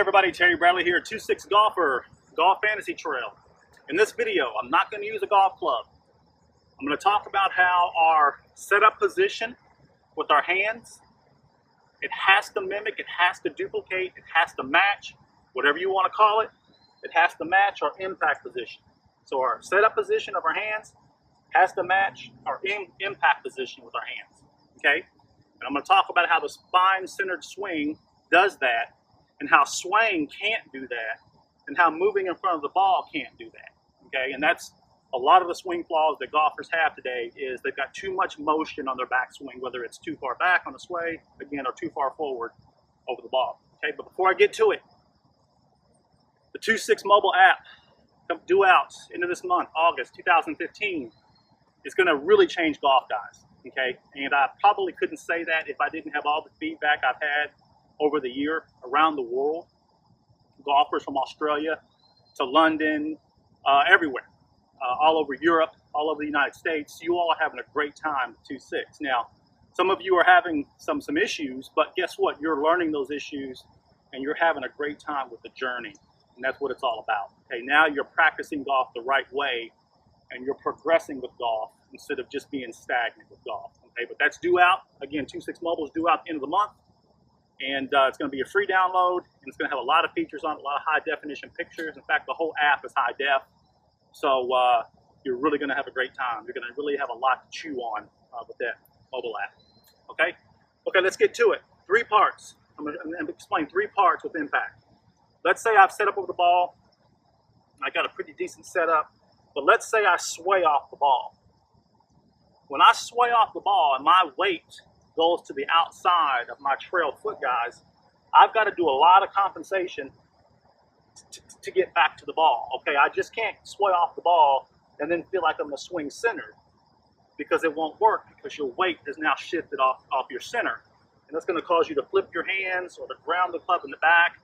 everybody, Terry Bradley here, 2-6 Golfer, Golf Fantasy Trail. In this video, I'm not going to use a golf club. I'm going to talk about how our setup position with our hands, it has to mimic, it has to duplicate, it has to match, whatever you want to call it, it has to match our impact position. So our setup position of our hands has to match our impact position with our hands, okay? And I'm going to talk about how the spine-centered swing does that, and how swaying can't do that, and how moving in front of the ball can't do that, okay? And that's a lot of the swing flaws that golfers have today, is they've got too much motion on their backswing, whether it's too far back on the sway, again, or too far forward over the ball, okay? But before I get to it, the 2-6 mobile app, due out into this month, August 2015, is going to really change golf, guys, okay? And I probably couldn't say that if I didn't have all the feedback I've had over the year around the world, golfers from Australia to London, everywhere, all over Europe, all over the United States. You all are having a great time with 2-6. Now, some of you are having some issues, but guess what? You're learning those issues, and you're having a great time with the journey, and that's what it's all about. Okay, now you're practicing golf the right way, and you're progressing with golf instead of just being stagnant with golf. Okay, but that's due out. Again, 2-6 Mobile is due out at the end of the month. And it's going to be a free download, and it's going to have a lot of features on it, a lot of high definition pictures. In fact, the whole app is high def. So you're really going to have a great time. You're going to really have a lot to chew on with that mobile app. Okay? Okay, let's get to it. 3 parts. I'm going to explain 3 parts with impact. Let's say I've set up over the ball. I got a pretty decent setup. But let's say I sway off the ball. When I sway off the ball and my weight goes to the outside of my trail foot, guys, I've got to do a lot of compensation to get back to the ball. Okay, I just can't sway off the ball and then feel like I'm a swing centered, because it won't work, because your weight is now shifted off your center, and that's going to cause you to flip your hands or to ground the club in the back.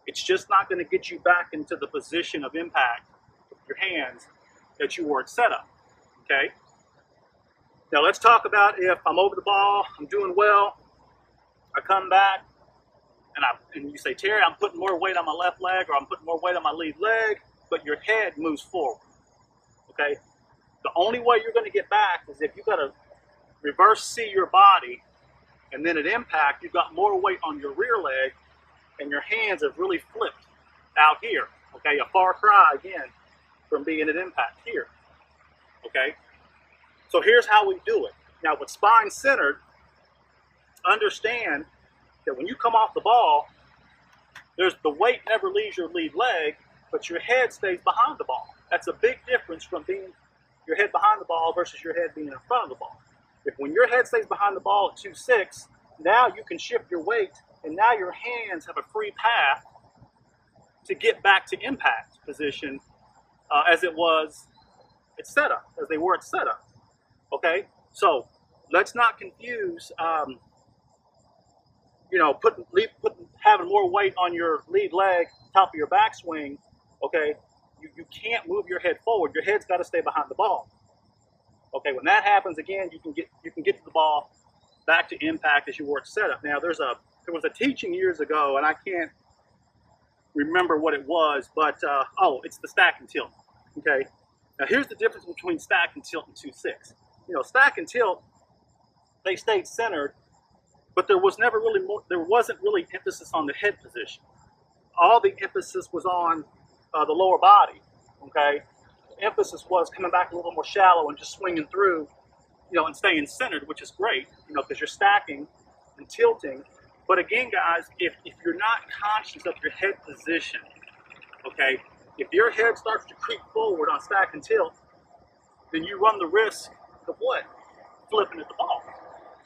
It's just not going to get you back into the position of impact with your hands that you were at setup. Okay. Now let's talk about if I'm over the ball, I'm doing well, I come back, and you say, Terry, I'm putting more weight on my left leg, or I'm putting more weight on my lead leg, but your head moves forward, okay? The only way you're going to get back is if you've got to reverse see your body, and then at impact, you've got more weight on your rear leg, and your hands have really flipped out here, okay? A far cry, again, from being at impact here, okay? So here's how we do it. Now with spine centered, understand that when you come off the ball, the weight never leaves your lead leg, but your head stays behind the ball. That's a big difference from being your head behind the ball versus your head being in front of the ball. When your head stays behind the ball at 2-6, now you can shift your weight, and now your hands have a free path to get back to impact position as it was at setup, as they were at setup. Okay, so let's not confuse, having more weight on your lead leg, top of your backswing. Okay, you can't move your head forward. Your head's got to stay behind the ball. Okay, when that happens, again, you can get to the ball back to impact as you were at setup. Now there was a teaching years ago, and I can't remember what it was, but it's the stack and tilt. Okay, now here's the difference between stack and tilt and 2-6. Stack and tilt, they stayed centered, but there wasn't really emphasis on the head position. All the emphasis was on the lower body, okay? The emphasis was coming back a little more shallow and just swinging through, and staying centered, which is great, because you're stacking and tilting. But again, guys, if you're not conscious of your head position, okay, if your head starts to creep forward on stack and tilt, then you run the risk of what? Flipping at the ball.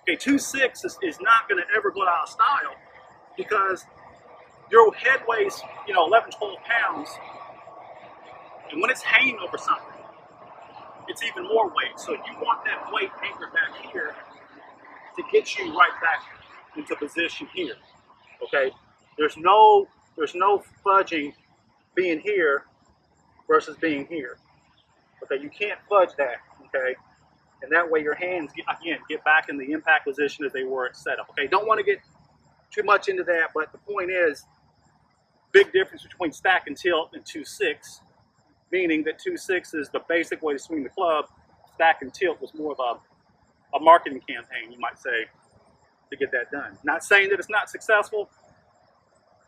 Okay, 2-6 is not going to ever go out of style, because your head weighs, 11, 12 pounds, and when it's hanging over something, it's even more weight. So you want that weight anchored back here to get you right back into position here. Okay, there's no fudging being here versus being here. Okay, you can't fudge that. Okay. And that way your hands, get back in the impact position as they were at setup. Okay, don't want to get too much into that, but the point is, Big difference between stack and tilt and 2-6, meaning that 2-6 is the basic way to swing the club. Stack and tilt was more of a marketing campaign, you might say, to get that done. Not saying that it's not successful,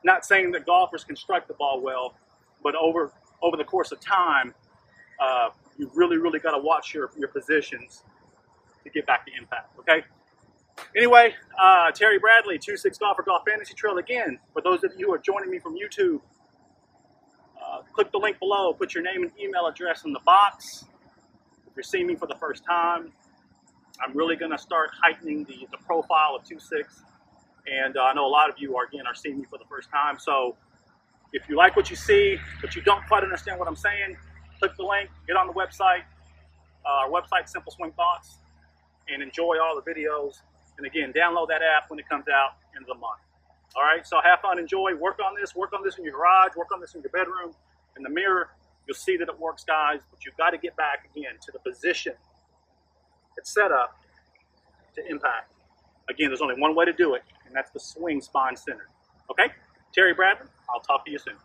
not saying that golfers can strike the ball well, but over the course of time, you really got to watch your positions to get back to impact, okay? Anyway, Terry Bradley, 2-6 Golfer Golf Fantasy Trail. Again, for those of you who are joining me from YouTube, click the link below, put your name and email address in the box. If you're seeing me for the first time, I'm really going to start heightening the profile of 2-6. And I know a lot of you are seeing me for the first time. So if you like what you see, but you don't quite understand what I'm saying, click the link, get on the website, our website, Simple Swing Thoughts, and enjoy all the videos. And again, download that app when it comes out end of the month. All right, so have fun, enjoy, work on this in your garage, work on this in your bedroom, in the mirror. You'll see that it works, guys, but you've got to get back again to the position it's set up to impact. Again, there's only one way to do it, and that's the swing spine center. Okay? Terry Bradley, I'll talk to you soon.